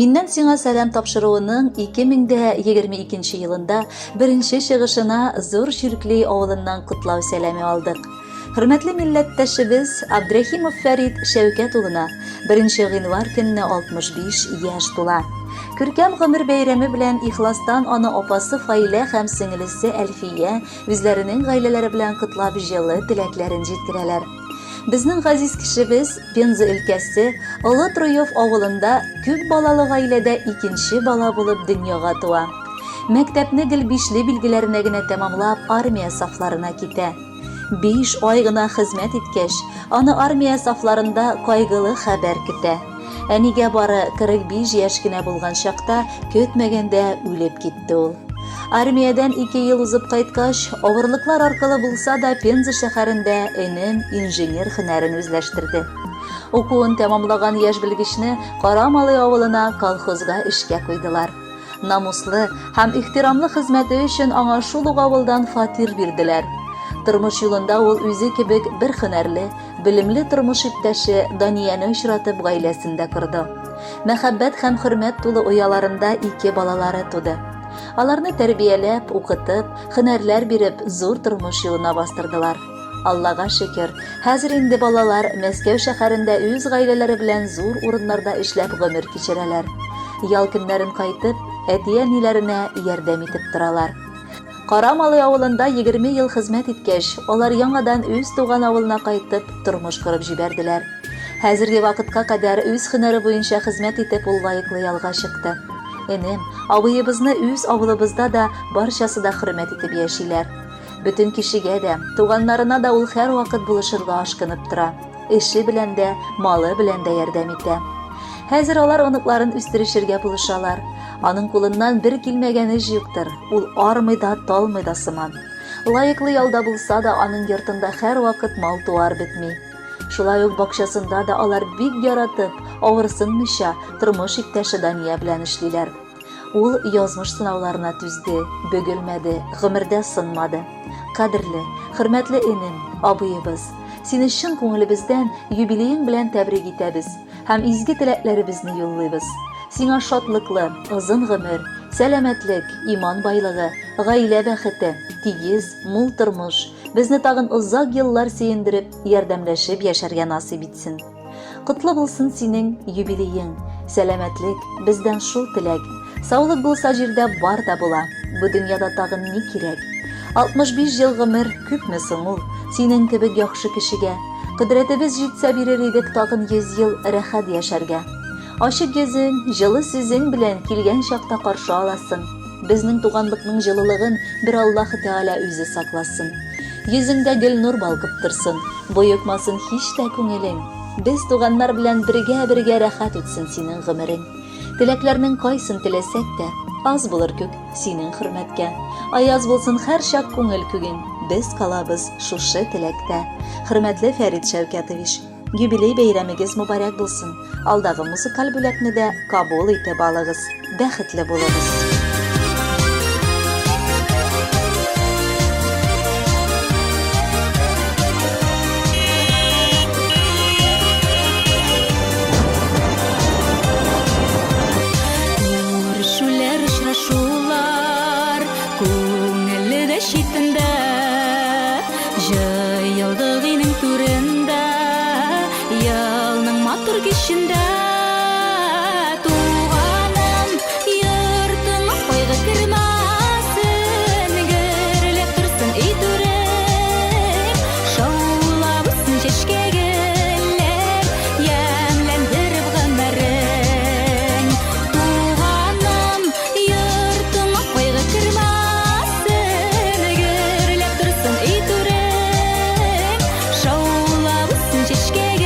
Миннән сиңа сәлам тапшыруының 2022 елында беренче чыгышына зур Ширкли авылыннан котлау сәламе алдык. Хөрмәтле милләттәшебез Абдрахимов Фәрит Шәүкәт улына 1 гыйнвар көнне 65 яшь тула. Күркәм гомер бәйрәме белән ихластан аны апасы Фаилә һәм сеңлесе Әлфия үзләренең гаиләләре белән котлап җылы теләкләрен җиткерәләр. Безнең газиз кешебез Пенза өлкәсе Олы Троев авылында күп балалы гаиләдә икенче бала булып дөньяга туа. Мәктәпне гел 5 билгеләренә генә тәмамлап армия сафларына китә. 5 ай гына хезмәт иткәч, аны армия сафларында кайгылы хәбәр көтә. Әнигә бары 45 яшь кенә булган чакта көтмәгәндә үлеп китте ул. Армиядан 2 ел узып кайткач, авырлыклар аркылы булса да Пенза шәһәрендә энем инженер һөнәрен үзләштерде. Укуын тәмамлаган яшь белгечне Карамалы авылына колхозга эшкә куйдылар. Намуслы һәм ихтирамлы хезмәте өчен аңа шул ук авылдан фатир бирделәр. Тормыш юлында ул үзе кебек бер һөнәрле, белемле тормыш иптәше Данияне очратып гаиләсендә корды. Мәхәббәт һәм хөрмәт тулы уяларында 2 балалары туды. Аларны тәрбияләп, укытып, һөнәрләр биреп, зур тормыш юлына бастырдылар. Аллага шөкер, хәзер инде балалар Мәскәү шәһәрендә үз гаиләләре белән зур урыннарда эшләп гомер кичерәләр. Ял көннәрен кайтып, әти-әниләренә ярдәм итеп торалар. Карамалы авылында 20 ел хезмәт иткәч, алар яңадан үз туган авылына кайтып, тормыш корып җибәрделәр. Хәзерге вакытка кадәр үз һөнәре буенча хезмәт итеп ул лаеклы ялга чыкты. Энем, абыебызны үз авылыбызда да барчасы да хөрмәт итеп яшиләр. Бөтен кешегә дә, туганнарына да ул һәр вакыт булышырга ашкынып тора. Эше белән дә, малы белән дә ярдәм итә. Хәзер алар оныкларын үстерешергә булышалар. Аның кулыннан бер килмәгән эш юктыр. Ул армый да, талмый да сыман. Лаеклы ялда булса да, аның йортында һәр вакыт мал-туар бетми. Шулай ук бакчасында да алар бик яратып, авырсынмыйча тормыш иптәше Дания белән эшлиләр. Ул язмыш сынауларына түзде, бөгелмәде, гомердә сынмады. Кадерле, хөрмәтле энем, абыебыз, сине чын күңелебездән юбилеең белән тәбрик итәбез һәм изге теләкләребезне юллыйбыз. Сиңа шатлыклы, озын гомер, сәламәтлек, иман байлыгы, гаилә бәхете, тигез, мул тормыш, безне тагын озак еллар сөендереп, ярдәмләшеп яшәргә насыйп итсен. Котлы булсын синең юбилеең, сәламәтлек, бездән шул теләк. Саулык булса җирдә бар да була. Бу дөньяда тагын ни кирәк? 65 ел гомер күпме соң ул синең кебек яхшы кешегә? Кодрәтебез җитсә бирер идек тагын 100 ел рәхәт яшәргә. Ачык йөзең, җылы сүзең белән килгән чакта каршы аласың. Безнең туганлыкның җылылыгын бер Аллаһ Тәгалә үзе сакласын. Йөзеңдә гел нур балкып торсын, боекмасын һич тә күңелең. Без туганнар белән бергә рәхәт үтсен синең гомерең. Теләкләрнең кайсын теләсәк тә, аз булыр күк синең хөрмәткә. Аяз булсын һәр чак күңел күгең, без калабыз шушы теләктә. Хөрмәтле Фәрит Шәүкәтович, юбилей бәйрәмегез мөбарәк булсын. Алдагы музыкаль бүләкне дә кабул итеп алыгыз. Бәхетле булыгыз. Җыелдык инең түрендә, ялның матур кешендә. Туганым, йортыңа кайгы кермәсен, гөрләп торсын ий түрем. Шаулап үссен чәчкәгеләр, ямьләндереп гомерең. Туганым, йортыңа кайгы кермәсен, гөрләп торсын ий түрем. Шаулап үссен чәчкәгеләр,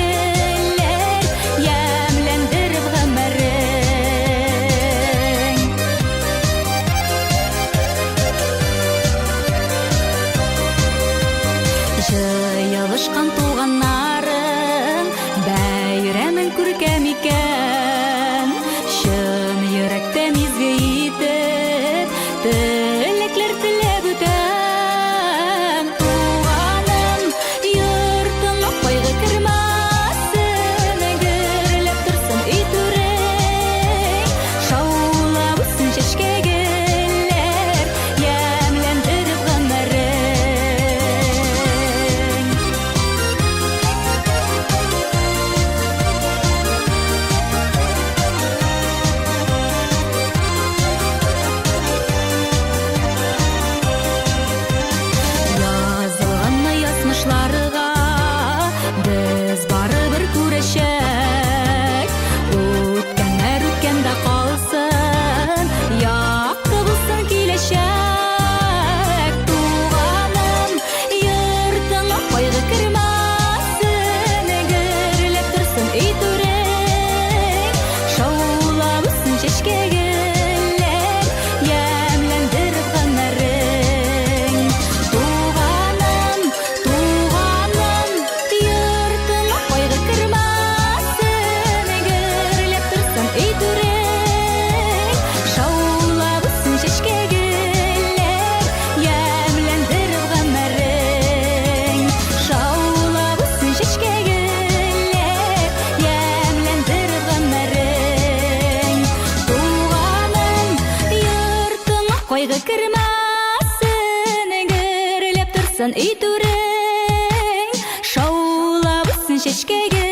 торсын үй түрең, шаулап үссін шешкеге.